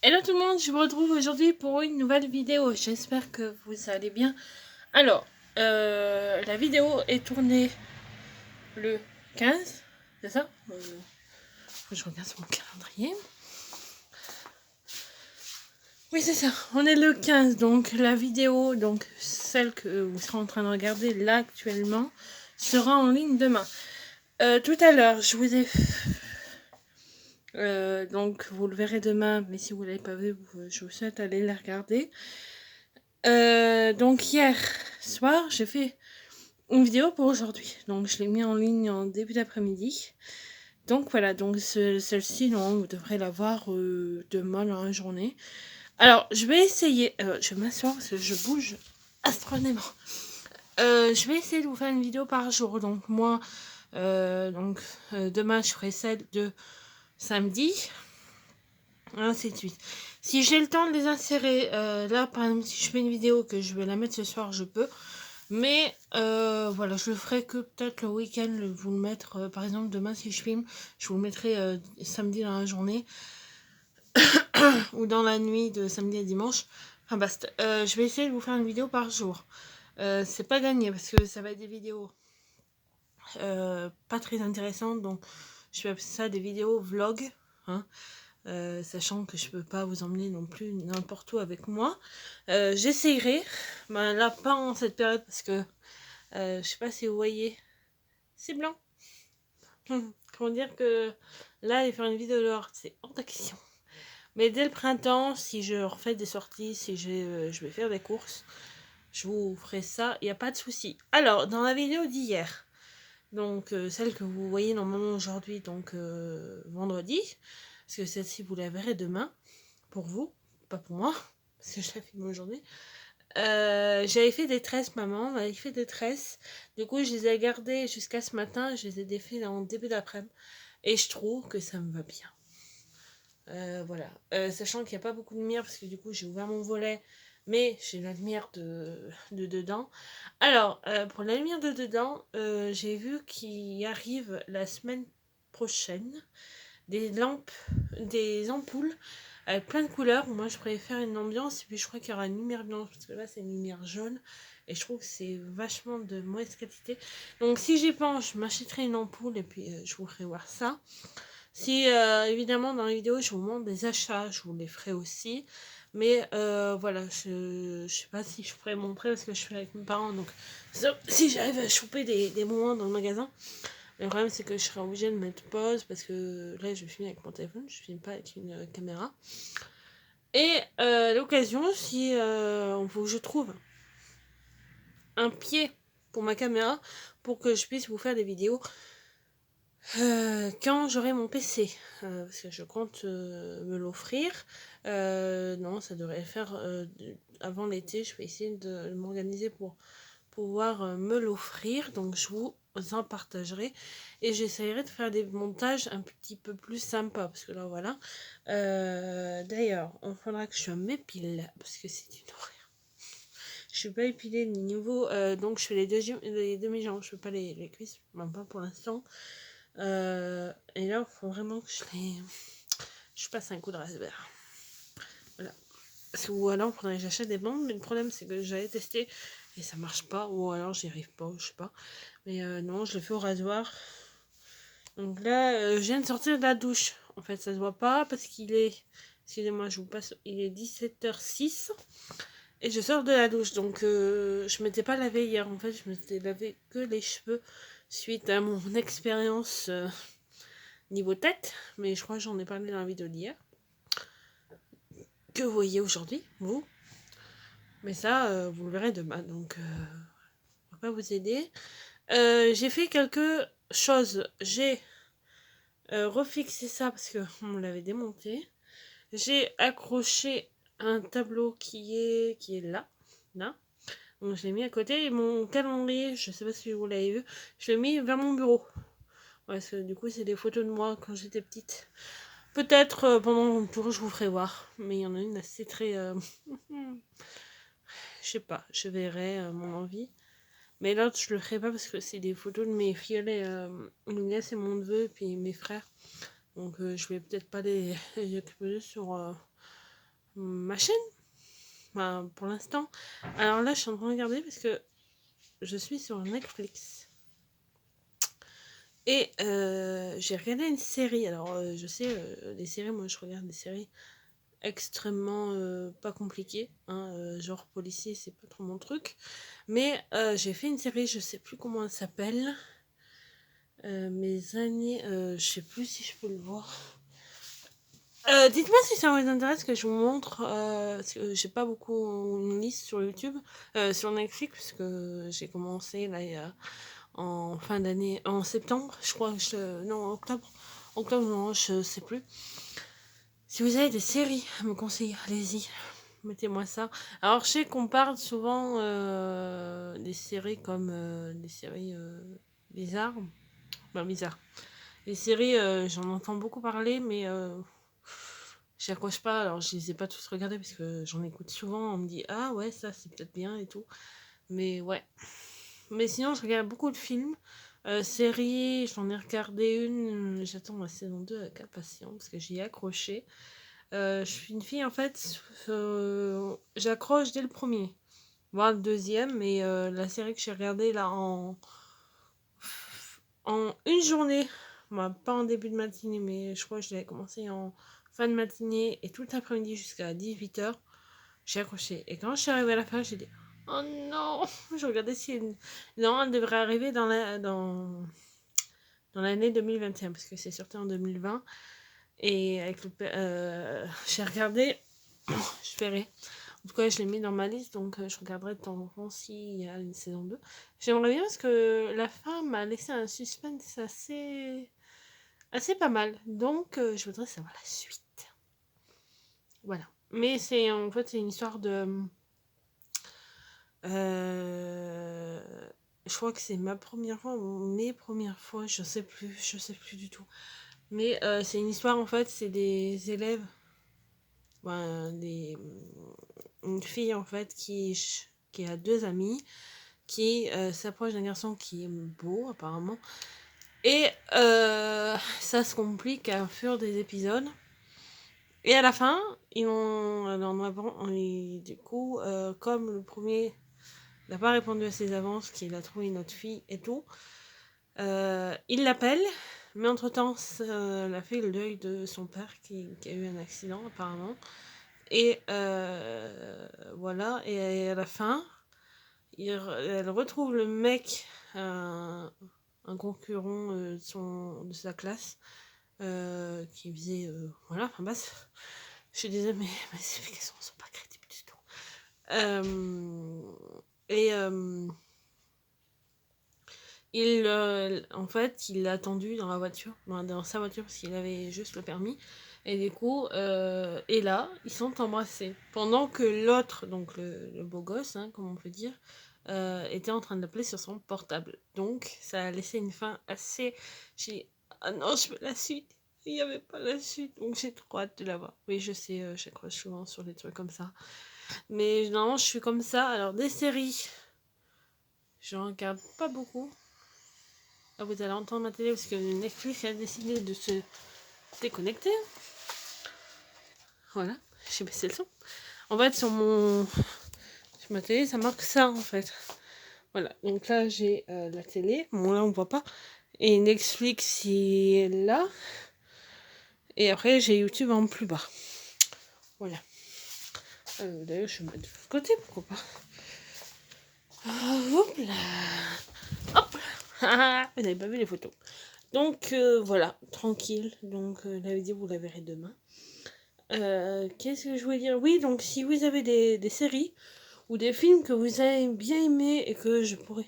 Hello tout le monde, je vous retrouve aujourd'hui pour une nouvelle vidéo. J'espère que vous allez bien. Alors, la vidéo est tournée le 15, c'est ça Je regarde sur mon calendrier. Oui, c'est ça, on est le 15, donc la vidéo, donc celle que vous serez en train de regarder là actuellement, sera en ligne demain. Tout à l'heure, je vous ai... donc vous le verrez demain, mais si vous ne l'avez pas vu, je vous souhaite d'aller la regarder. Donc hier soir, j'ai fait une vidéo pour aujourd'hui. Donc je l'ai mis en ligne en début d'après-midi. Donc voilà, donc celle-ci, non, vous devrez la voir demain dans la journée. Alors, je vais essayer, je vais m'asseoir parce que je bouge astronomiquement. Je vais essayer de vous faire une vidéo par jour. Donc moi, demain, je ferai celle de samedi, ainsi de suite. Si j'ai le temps de les insérer, là, par exemple, si je fais une vidéo que je vais la mettre ce soir, je peux. Mais voilà, je le ferai que peut-être le week-end, vous le mettre, par exemple, demain, si je filme, je vous le mettrai samedi dans la journée, ou dans la nuit de samedi à dimanche. Enfin, basta. Je vais essayer de vous faire une vidéo par jour. C'est pas gagné, parce que ça va être des vidéos pas très intéressantes, donc je fais ça des vidéos vlog, hein. Sachant que je peux pas vous emmener non plus n'importe où avec moi. J'essayerai, ben, là pas en cette période parce que je sais pas si vous voyez, c'est blanc. Comment dire que là, aller faire une vidéo dehors, c'est hors d'action. Mais dès le printemps, si je refais des sorties, si je vais faire des courses, je vous ferai ça, il n'y a pas de souci. Alors, dans la vidéo d'hier, donc celle que vous voyez normalement aujourd'hui, donc vendredi, parce que celle-ci vous la verrez demain, pour vous, pas pour moi, parce que je la filme aujourd'hui. J'avais fait des tresses, maman m'avait fait des tresses. Du coup, je les ai gardées jusqu'à ce matin, je les ai défaites en début d'après-midi. Et je trouve que ça me va bien. Voilà. Sachant qu'il n'y a pas beaucoup de lumière, parce que du coup, j'ai ouvert mon volet, mais j'ai la lumière de dedans. Alors, pour la lumière de dedans, j'ai vu qu'il arrive la semaine prochaine des lampes, des ampoules avec plein de couleurs. Moi, je préfère une ambiance, et puis je crois qu'il y aura une lumière blanche, parce que là, c'est une lumière jaune, et je trouve que c'est vachement de mauvaise qualité. Donc, si j'y pense, je m'achèterai une ampoule, et puis je vous ferai voir ça. Si, évidemment, dans la vidéo, je vous montre des achats, je vous les ferai aussi. Mais voilà, je sais pas si je pourrais montrer parce que je suis avec mes parents. Donc, si j'arrive à choper des moments dans le magasin, le problème c'est que je serai obligée de mettre pause parce que là, je filme avec mon téléphone, je filme pas avec une caméra. Et l'occasion, si je trouve un pied pour ma caméra pour que je puisse vous faire des vidéos quand j'aurai mon PC, parce que je compte me l'offrir. Non, ça devrait faire avant l'été. Je vais essayer de m'organiser pour pouvoir me l'offrir. Donc je vous en partagerai et j'essaierai de faire des montages un petit peu plus sympas parce que là voilà. D'ailleurs, il faudra que je m'épile parce que c'est une horreur. Je suis pas épilée ni niveau, donc je fais les demi-jambes, je fais pas les cuisses, même pas pour l'instant. Et là, il faut vraiment que je passe un coup de raspberry. Voilà. Ou alors, il faudrait que j'achète des bandes, mais le problème, c'est que j'avais testé et ça marche pas, ou alors j'y arrive pas, je sais pas. Mais non, je le fais au rasoir. Donc là, je viens de sortir de la douche. En fait, ça se voit pas parce qu'il est... Excusez-moi, je vous passe... Il est 17h06 et je sors de la douche. Donc, je m'étais pas lavé hier. En fait, je m'étais lavé que les cheveux suite à mon expérience niveau tête. Mais je crois que j'en ai parlé dans la vidéo d'hier. Que vous voyez aujourd'hui, vous. Mais ça, vous le verrez demain. Donc, on va pas vous aider. J'ai fait quelque chose. J'ai refixé ça parce qu'on me l'avait démonté. J'ai accroché un tableau qui est là. Là. Donc je l'ai mis à côté. Et mon calendrier, je sais pas si vous l'avez vu, je l'ai mis vers mon bureau. Ouais, parce que du coup, c'est des photos de moi quand j'étais petite. Peut-être pendant mon tour, je vous ferai voir. Mais il y en a une assez très... je sais pas, je verrai mon envie. Mais l'autre, je le ferai pas parce que c'est des photos de mes fiolets. Mon nièce et mon neveu, et puis mes frères. Donc je vais peut-être pas les exposer sur ma chaîne, enfin, pour l'instant. Alors là, je suis en train de regarder parce que je suis sur Netflix. Et j'ai regardé une série. Alors, je sais, les séries, moi, je regarde des séries extrêmement pas compliquées. Hein, genre policier, c'est pas trop mon truc. Mais j'ai fait une série, je sais plus comment elle s'appelle. Mes années, je sais plus si je peux le voir. Dites-moi si ça vous intéresse que je vous montre, parce que j'ai pas beaucoup une liste sur YouTube, sur Netflix, parce que j'ai commencé là en fin d'année, en septembre, je crois, non, octobre, non, je sais plus. Si vous avez des séries à me conseiller, allez-y, mettez-moi ça. Alors je sais qu'on parle souvent des séries comme des séries bizarres, ben bizarres. Les séries, j'en entends beaucoup parler, mais j'y accroche pas. Alors, je les ai pas tous regardées parce que j'en écoute souvent. On me dit, ah ouais, ça c'est peut-être bien et tout. Mais ouais. Mais sinon, je regarde beaucoup de films. Séries, j'en ai regardé une. J'attends la saison 2 avec impatience parce que j'y ai accroché. Je suis une fille en fait. J'accroche dès le premier, voire le deuxième. Mais la série que j'ai regardée là en une journée, bah, pas en début de matinée, mais je crois que je l'avais commencé en fin de matinée et tout l'après-midi jusqu'à 18h, j'ai accroché. Et quand je suis arrivée à la fin, j'ai dit oh non, je regardais si non, elle devrait arriver dans l'année 2021 parce que c'est sorti en 2020 et avec j'ai regardé, je verrai. En tout cas, je l'ai mis dans ma liste, donc je regarderai de temps en temps s'il y a une saison 2. J'aimerais bien parce que la fin m'a laissé un suspense assez pas mal. Donc, je voudrais savoir la suite. Voilà. Mais c'est en fait, c'est une histoire de... je crois que c'est ma première fois ou mes premières fois, je sais plus du tout. Mais c'est une histoire en fait, c'est des élèves, ben, une fille en fait qui a deux amis, qui s'approche d'un garçon qui est beau apparemment. Et ça se complique à fur des épisodes. Et à la fin, du coup, comme le premier n'a pas répondu à ses avances, qu'il a trouvé une autre fille et tout, il l'appelle, mais entre-temps, elle a fait le deuil de son père qui a eu un accident apparemment. Et voilà, et à la fin, elle retrouve le mec, un concurrent de sa classe, qui faisait... voilà, enfin bref, je disais, mais ces explications ne sont pas crédibles du tout. Et en fait, il l'a attendu dans la voiture, dans sa voiture, parce qu'il avait juste le permis. Et du coup, et là, ils sont embrassés. Pendant que l'autre, donc le beau gosse, hein, comme on peut dire, était en train de l'appeler sur son portable. Donc, ça a laissé une fin assez... J'ai dit, ah non, je veux la suite. Il n'y avait pas la suite, donc j'ai trop hâte de la voir. Oui, je sais, j'accroche souvent sur des trucs comme ça. Mais généralement, je suis comme ça. Alors, des séries, j'en regarde pas beaucoup. Ah, vous allez entendre ma télé parce que Netflix a décidé de se déconnecter. Voilà, j'ai baissé le son. En fait, sur ma télé, ça marque ça en fait. Voilà, donc là j'ai la télé. Bon, là on voit pas. Et Netflix il est là. Et après j'ai YouTube en plus bas. Voilà. D'ailleurs, je vais mettre de l'autre côté, pourquoi pas. Hop là. Hop là. Vous n'avez pas vu les photos. Donc voilà, tranquille. Donc la vidéo vous la verrez demain. Qu'est-ce que je voulais dire? Oui, donc si vous avez des séries ou des films que vous avez bien aimés et que je pourrais...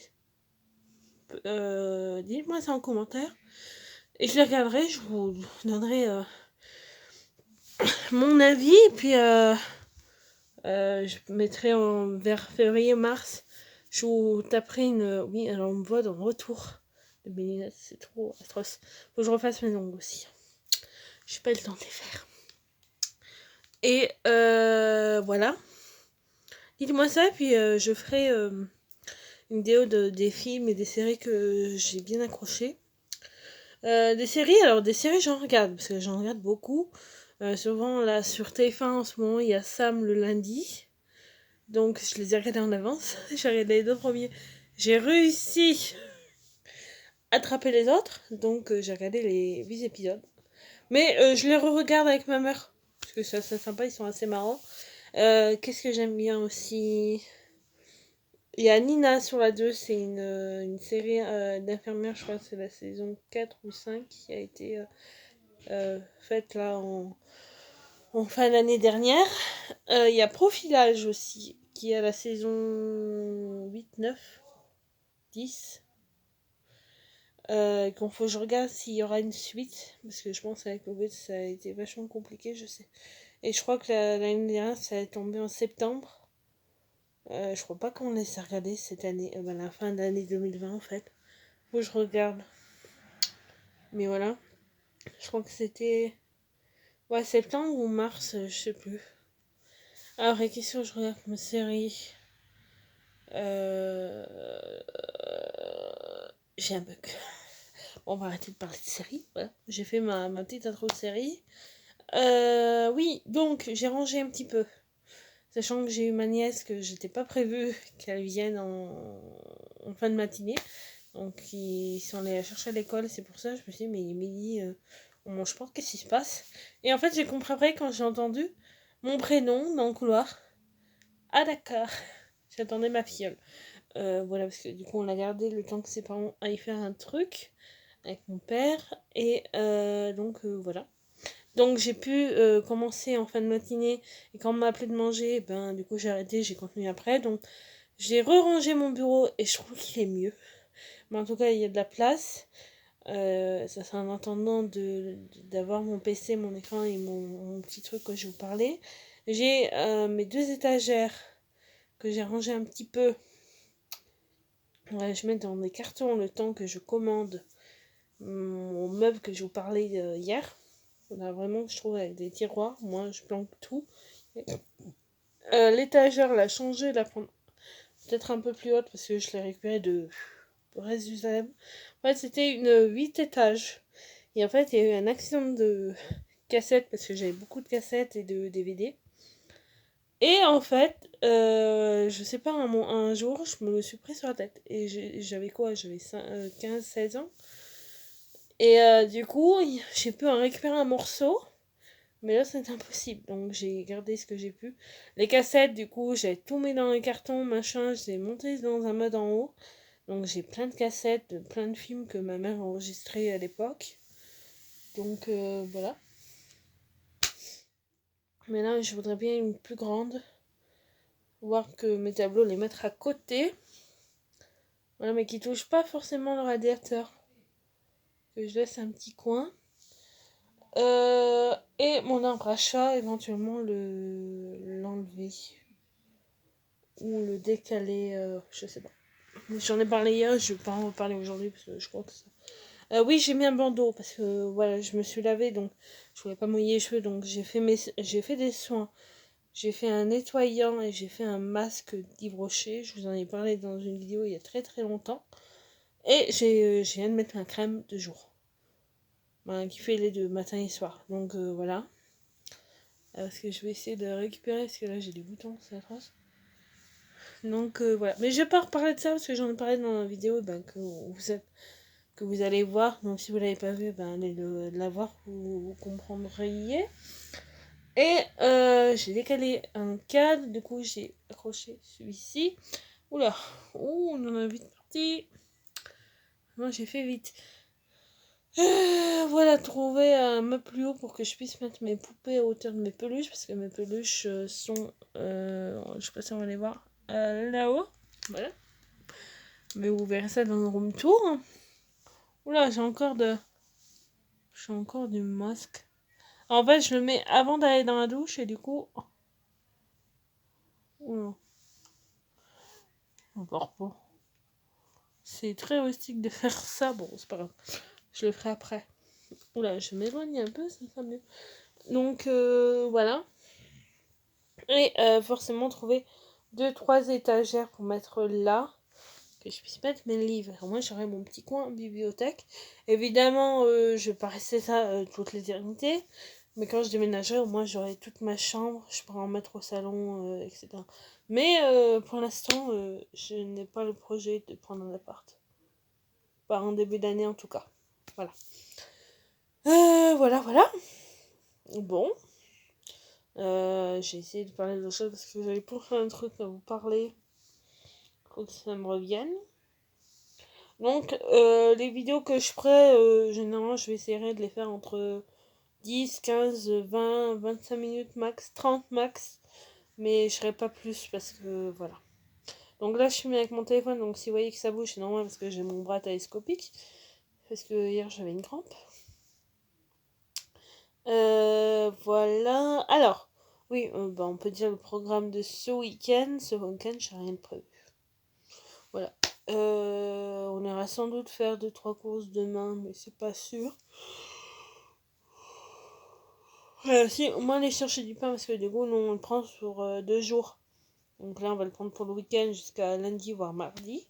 dites-moi ça en commentaire. Et je les regarderai, je vous donnerai mon avis. Et puis je mettrai vers février-mars. Je vous taperai une... Oui, alors on me voit dans le retour de mes lunettes, c'est trop atroce. Faut que je refasse mes ongles aussi. J'ai pas eu le temps de les faire. Et voilà. Dites-moi ça, puis je ferai une vidéo des films et des séries que j'ai bien accrochées. Des séries, alors des séries j'en regarde, parce que j'en regarde beaucoup. Souvent, là, sur TF1, en ce moment, il y a Sam le lundi. Donc, je les ai regardés en avance. J'ai regardé les 2 premiers. J'ai réussi à attraper les autres. Donc, j'ai regardé les 8 épisodes. Mais je les re-regarde avec ma mère. Parce que c'est sympa, ils sont assez marrants. Qu'est-ce que j'aime bien aussi? Il y a Nina sur la 2, c'est une série d'infirmières, je crois que c'est la saison 4 ou 5 qui a été faite là en fin d'année dernière. Il y a Profilage aussi, qui est à la saison 8, 9, 10. Qu'il faut que je regarde s'il y aura une suite, parce que je pense qu'avec Covid ça a été vachement compliqué, je sais. Et je crois que l'année dernière ça est tombé en septembre. Je crois pas qu'on laisse regarder cette année, la fin d'année 2020 en fait. Faut que je regarde. Mais voilà. Je crois que c'était. Ouais, septembre ou mars, je sais plus. Alors, et qu'est-ce que je regarde comme série? euh... J'ai un bug. On va arrêter de parler de série. Voilà. J'ai fait ma petite intro de série. Oui, donc j'ai rangé un petit peu. Sachant que j'ai eu ma nièce que j'étais pas prévu qu'elle vienne en fin de matinée. Donc ils sont allés la chercher à l'école, c'est pour ça je me suis dit mais il est midi, on mange pas, qu'est-ce qui se passe? Et en fait j'ai compris après quand j'ai entendu mon prénom dans le couloir. Ah d'accord, j'attendais ma filleule. Voilà, parce que du coup on l'a gardé le temps que ses parents aillent faire un truc avec mon père. Et donc voilà. Donc j'ai pu commencer en fin de matinée. Et quand on m'a appelé de manger, ben du coup j'ai arrêté, j'ai continué après. Donc j'ai re-rangé mon bureau et je trouve qu'il est mieux. Mais en tout cas il y a de la place. Ça c'est en attendant d'avoir mon PC, mon écran et mon petit truc que je vous parlais. J'ai mes 2 étagères que j'ai rangées un petit peu. Ouais, je mets dans des cartons le temps que je commande mon meuble que je vous parlais hier. On a vraiment, je trouve, avec des tiroirs. Moi, je planque tout. L'étagère, l'a changé, la prendre peut-être un peu plus haute parce que je l'ai récupérée de Jérusalem. En fait, c'était une 8 étages. Et en fait, il y a eu un accident de cassettes parce que j'avais beaucoup de cassettes et de DVD. Et en fait, je sais pas, un jour, je me le suis pris sur la tête. Et j'avais quoi? J'avais 15, 16 ans. Et du coup, j'ai pu en récupérer un morceau. Mais là, c'est impossible. Donc, j'ai gardé ce que j'ai pu. Les cassettes, du coup, j'ai tout mis dans les cartons, machin. Je les ai monté dans un mode en haut. Donc, j'ai plein de cassettes, plein de films que ma mère a enregistrés à l'époque. Donc, voilà. Mais là, je voudrais bien une plus grande. Voir que mes tableaux, les mettre à côté. Voilà, mais qui touche pas forcément le radiateur. Que je laisse un petit coin. Et mon arbre à chat, éventuellement l'enlever. Ou le décaler, je sais pas. J'en ai parlé hier, je vais pas en reparler aujourd'hui parce que je crois que ça. Oui, j'ai mis un bandeau parce que voilà, je me suis lavée donc je voulais pas mouiller les cheveux donc j'ai fait des soins. J'ai fait un nettoyant et j'ai fait un masque d'Yves Rocher. Je vous en ai parlé dans une vidéo il y a très très longtemps. Et j'ai viens de mettre ma crème de jour. Qui fait les deux, matin et soir. Donc voilà. Parce que je vais essayer de récupérer parce que là j'ai des boutons, c'est atroce. Donc voilà. Mais je vais pas reparler de ça parce que j'en ai parlé dans la vidéo que vous allez voir. Donc si vous l'avez pas vu, allez la voir, vous comprendriez. Et j'ai décalé un cadre, du coup j'ai accroché celui-ci. Oula, ouh, on en a vite parti. Moi j'ai fait vite. Voilà, trouver un meuble plus haut pour que je puisse mettre mes poupées à hauteur de mes peluches. Parce que mes peluches sont, je sais pas si on va les voir, là-haut. Voilà. Mais vous verrez ça dans le room tour. Oula, j'ai encore du masque. En fait, je le mets avant d'aller dans la douche et du coup. Oula. Encore pas. C'est très rustique de faire ça. Bon, c'est pas grave. Je le ferai après. Oula, je m'éloigne un peu, ça sera mieux. Donc, voilà. Et forcément, trouver 2-3 étagères pour mettre là. Que je puisse mettre mes livres. Moi, j'aurai mon petit coin bibliothèque. Évidemment, je vais pas rester ça toute l'éternité. Mais quand je déménagerai, au moins j'aurai toute ma chambre, je pourrai en mettre au salon, etc. Mais pour l'instant, je n'ai pas le projet de prendre un appart. Pas en début d'année en tout cas. Voilà. Voilà. Bon. J'ai essayé de parler de choses parce que j'avais pour faire un truc à vous parler. Faut que ça me revienne. Donc, les vidéos que je ferai, généralement, je vais essayer de les faire entre 10, 15, 20, 25 minutes max, 30 max. Mais je serai pas plus parce que voilà. Donc là, je suis mis avec mon téléphone. Donc, si vous voyez que ça bouge, c'est normal parce que j'ai mon bras télescopique. Parce que hier, j'avais une crampe. Voilà. Alors, oui, on peut dire le programme de ce week-end. Ce week-end, j'ai rien de prévu. Voilà. On ira sans doute faire 2-3 courses demain, mais c'est pas sûr. Si, au moins aller chercher du pain parce que du coup, nous, on le prend sur 2 jours. Donc là, on va le prendre pour le week-end jusqu'à lundi, voire mardi.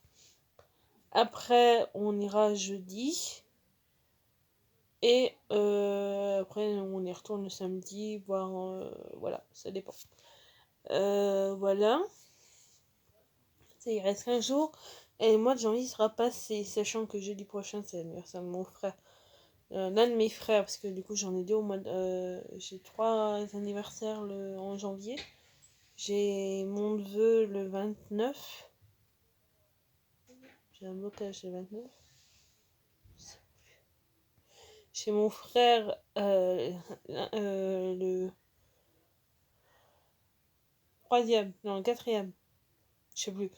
Après, on ira jeudi. Et après, on y retourne le samedi, voire... voilà, ça dépend. Voilà. Il reste 15 jours. Et le mois de janvier sera passé, sachant que jeudi prochain, c'est l'anniversaire de mon frère. L'un de mes frères, parce que du coup, j'en ai deux au mois de... j'ai 3 anniversaires en janvier. J'ai mon neveu le 29. J'ai un blocage le 29. Chez mon frère, le 3e, non, le 4e, je sais plus,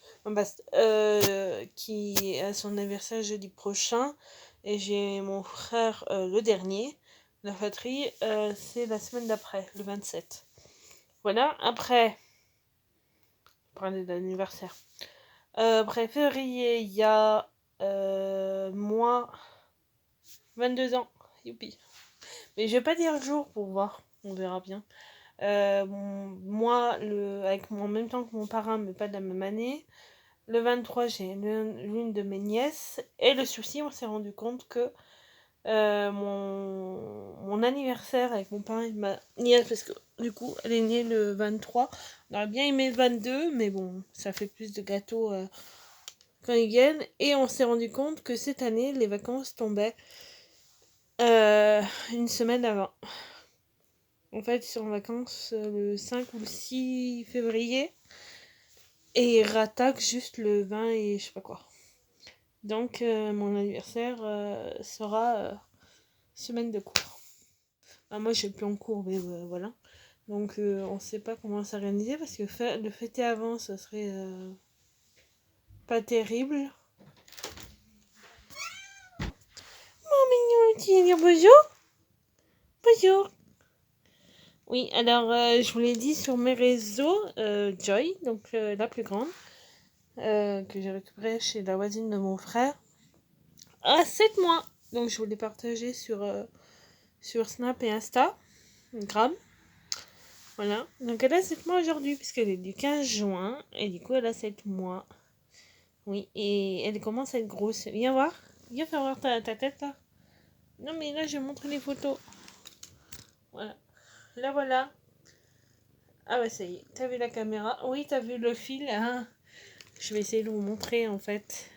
qui a son anniversaire jeudi prochain. Et j'ai mon frère, le dernier, la fratrie, c'est la semaine d'après, le 27. Voilà, après, parler d'anniversaire. Après février, il y a moi, 22 ans, youpi. Mais je vais pas dire le jour pour voir, on verra bien. Moi, en même temps que mon parrain, mais pas de la même année. Le 23, j'ai l'une de mes nièces. Et le souci, on s'est rendu compte que mon anniversaire avec mon parrain et ma nièce, parce que du coup, elle est née le 23. On aurait bien aimé le 22, mais bon, ça fait plus de gâteaux quand ils viennent. Et on s'est rendu compte que cette année, les vacances tombaient une semaine avant. En fait, ils sont en vacances le 5 ou le 6 février. Et ils rattaquent juste le 20 et je sais pas quoi. Donc, mon anniversaire sera semaine de cours. Moi, je suis plus en cours, mais voilà. Donc, on sait pas comment s'organiser parce que le fêter avant, ça serait pas terrible. Mon mignon, tu viens dire bonjour? Bonjour. Oui, alors je vous l'ai dit sur mes réseaux, Joy, donc la plus grande, que j'ai récupérée chez la voisine de mon frère, a 7 mois. Donc je vous l'ai partagé sur Snap et Instagram. Voilà, donc elle a 7 mois aujourd'hui, puisqu'elle est du 15 juin, et du coup elle a 7 mois. Oui, et elle commence à être grosse. Viens voir, viens faire voir ta tête là. Non mais là je vais montrer les photos. Voilà, là voilà. Ah bah ça y est, t'as vu la caméra? Oui, t'as vu le fil, hein? Je vais essayer de vous montrer en fait.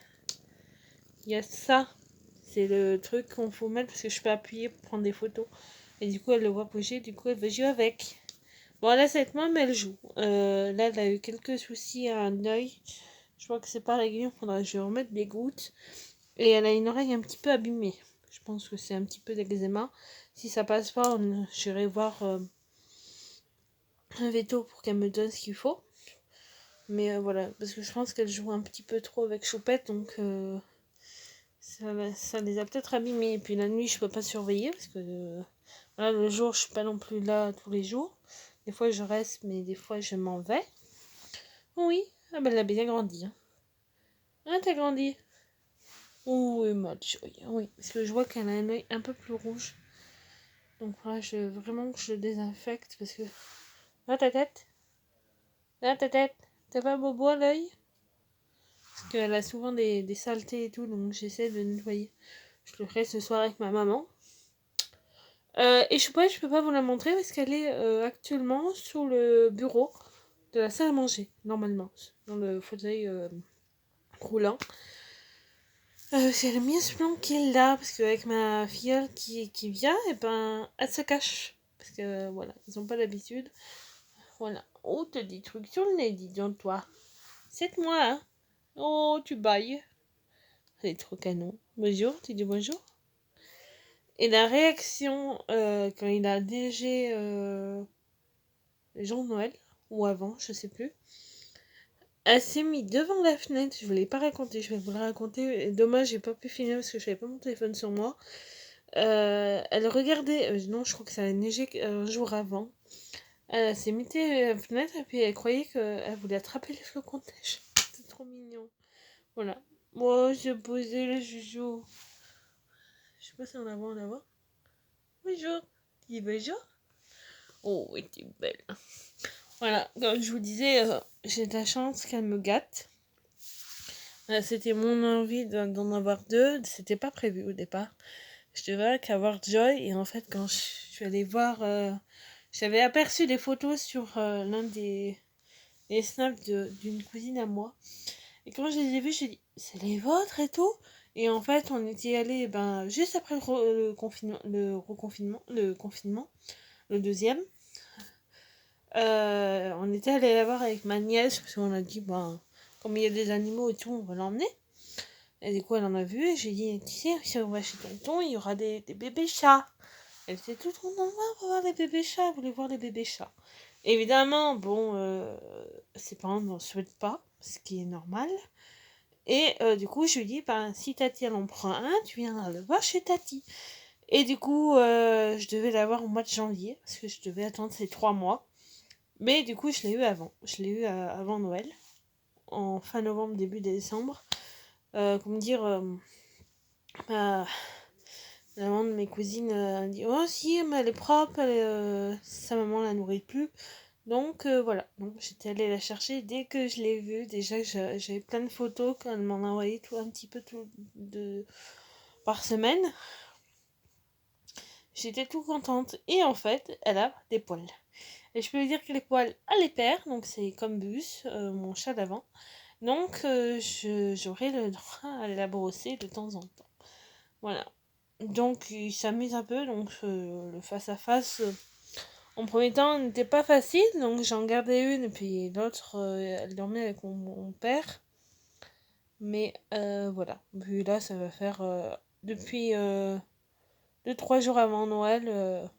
Il y a ça, c'est le truc qu'on faut mettre parce que je peux appuyer pour prendre des photos. Et du coup elle le voit bouger, du coup elle veut jouer avec. Bon là cette main mais elle joue. Là elle a eu quelques soucis à un œil. Je crois que c'est pas régulier, il faudra que je remette des gouttes. Et elle a une oreille un petit peu abîmée. Je pense que c'est un petit peu d'eczéma. Si ça passe pas, j'irai voir un veto pour qu'elle me donne ce qu'il faut. Mais voilà, parce que je pense qu'elle joue un petit peu trop avec Choupette, donc ça les a peut-être abîmés. Et puis la nuit, je peux pas surveiller, parce que voilà, le jour, je suis pas non plus là tous les jours. Des fois, je reste, mais des fois, je m'en vais. Oui, ah ben, elle a bien grandi. Hein. Ah, t'as grandi. Oui, ma joie. Oui, parce que je vois qu'elle a un œil un peu plus rouge. Donc voilà, je veux vraiment que je le désinfecte, parce que... Là, ta tête. Là, ta tête. T'as pas bobo à l'œil? Parce qu'elle a souvent des saletés et tout, donc j'essaie de nettoyer. Je le ferai ce soir avec ma maman. Et je peux pas vous la montrer parce qu'elle est actuellement sur le bureau de la salle à manger, normalement, dans le fauteuil roulant. C'est le mieux se planquer là, parce qu'avec ma filleule qui vient, et ben, elle se cache. Parce que voilà, ils ont pas l'habitude. Voilà. Oh, t'as des trucs sur le nez, dis donc, toi. C'est moi, hein. Oh, tu bailles. C'est trop canon. Bonjour, tu dis bonjour. Et la réaction quand il a DG les gens de Noël, ou avant, je sais plus, elle s'est mise devant la fenêtre. Je ne vous l'ai pas raconté, je vais vous le raconter. Dommage, j'ai pas pu finir parce que je n'avais pas mon téléphone sur moi. Elle regardait, non, je crois que ça a neigé un jour avant. Elle s'est mise à la fenêtre et puis elle croyait qu'elle voulait attraper les flocons de neige. C'était trop mignon. Voilà. Moi, j'ai posé le joujou. Je sais pas si on la voit en avant. Bonjour. Tu dis bonjour. Oh, oui, t'es belle. Voilà, comme je vous disais, j'ai de la chance qu'elle me gâte. C'était mon envie d'en avoir deux. C'était pas prévu au départ. Je devais qu'avoir Joy. Et en fait, quand je suis allée voir, j'avais aperçu des photos sur l'un des snaps d'une cousine à moi. Et quand je les ai vues, j'ai dit, c'est les vôtres et tout. Et en fait, on était allé juste après le confinement, le deuxième. On était allé la voir avec ma nièce parce qu'on a dit, comme il y a des animaux et tout, on va l'emmener. Et du coup, elle en a vu et j'ai dit, tu sais, si on va chez tonton, il y aura des bébés chats. Elle était toute contente, on va voir les bébés chats, elle voulait voir les bébés chats. Évidemment, ses parents n'en souhaitent pas, ce qui est normal. Et du coup, je lui dis, si Tati elle en prend un, tu viendras le voir chez Tati. Et du coup, je devais l'avoir au mois de janvier, parce que je devais attendre ces 3 mois. Mais du coup, je l'ai eu avant. Je l'ai eu avant Noël, en fin novembre, début décembre. Comment dire, la maman de mes cousines a dit, oh si, mais elle est propre, sa maman la nourrit plus. Donc voilà, donc j'étais allée la chercher dès que je l'ai vue. Déjà, j'avais plein de photos qu'elle m'en a envoyé un petit peu par semaine. J'étais tout contente. Et en fait, elle a des poils. Et je peux vous dire que les poils, elle les perd. Donc c'est comme Bus, mon chat d'avant. Donc j'aurai le droit à la brosser de temps en temps. Voilà. Donc il s'amuse un peu. Donc le face-à-face, en premier temps, n'était pas facile. Donc j'en gardais une. Et puis l'autre, elle dormait avec mon père. Mais voilà. Puis là, ça va faire depuis 2-3 jours avant Noël.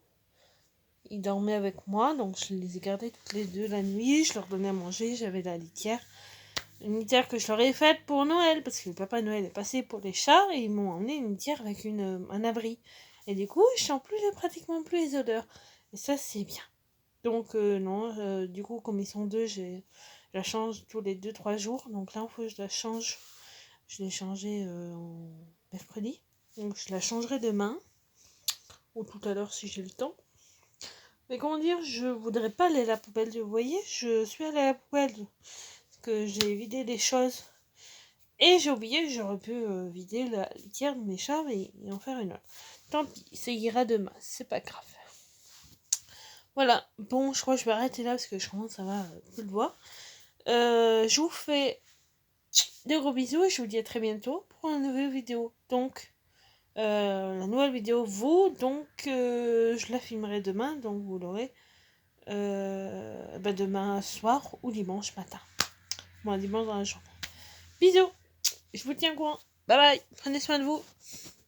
Ils dormaient avec moi, donc je les ai gardés toutes les deux la nuit, je leur donnais à manger, j'avais la litière. Une litière que je leur ai faite pour Noël, parce que le Papa Noël est passé pour les chats, et ils m'ont emmené une litière avec un abri. Et du coup, je sens pratiquement plus les odeurs. Et ça, c'est bien. Donc non, du coup, comme ils sont deux, je la change tous les 2-3 jours. Donc là, il faut que je la change. Je l'ai changée en mercredi. Donc je la changerai demain, ou tout à l'heure si j'ai le temps. Mais comment dire, je voudrais pas aller à la poubelle, vous voyez, je suis allée à la poubelle, parce que j'ai vidé des choses. Et j'ai oublié que j'aurais pu vider la litière de mes chats et en faire une autre. Tant pis, ça ira demain, c'est pas grave. Voilà, bon, je crois que je vais arrêter là, parce que je commence à avoir plus le voir. Je vous fais de gros bisous et je vous dis à très bientôt pour une nouvelle vidéo. Donc, la nouvelle vidéo je la filmerai demain, donc vous l'aurez demain soir ou dimanche matin. Bon, dimanche dans la journée. Bisous, je vous tiens au courant. Bye bye, prenez soin de vous.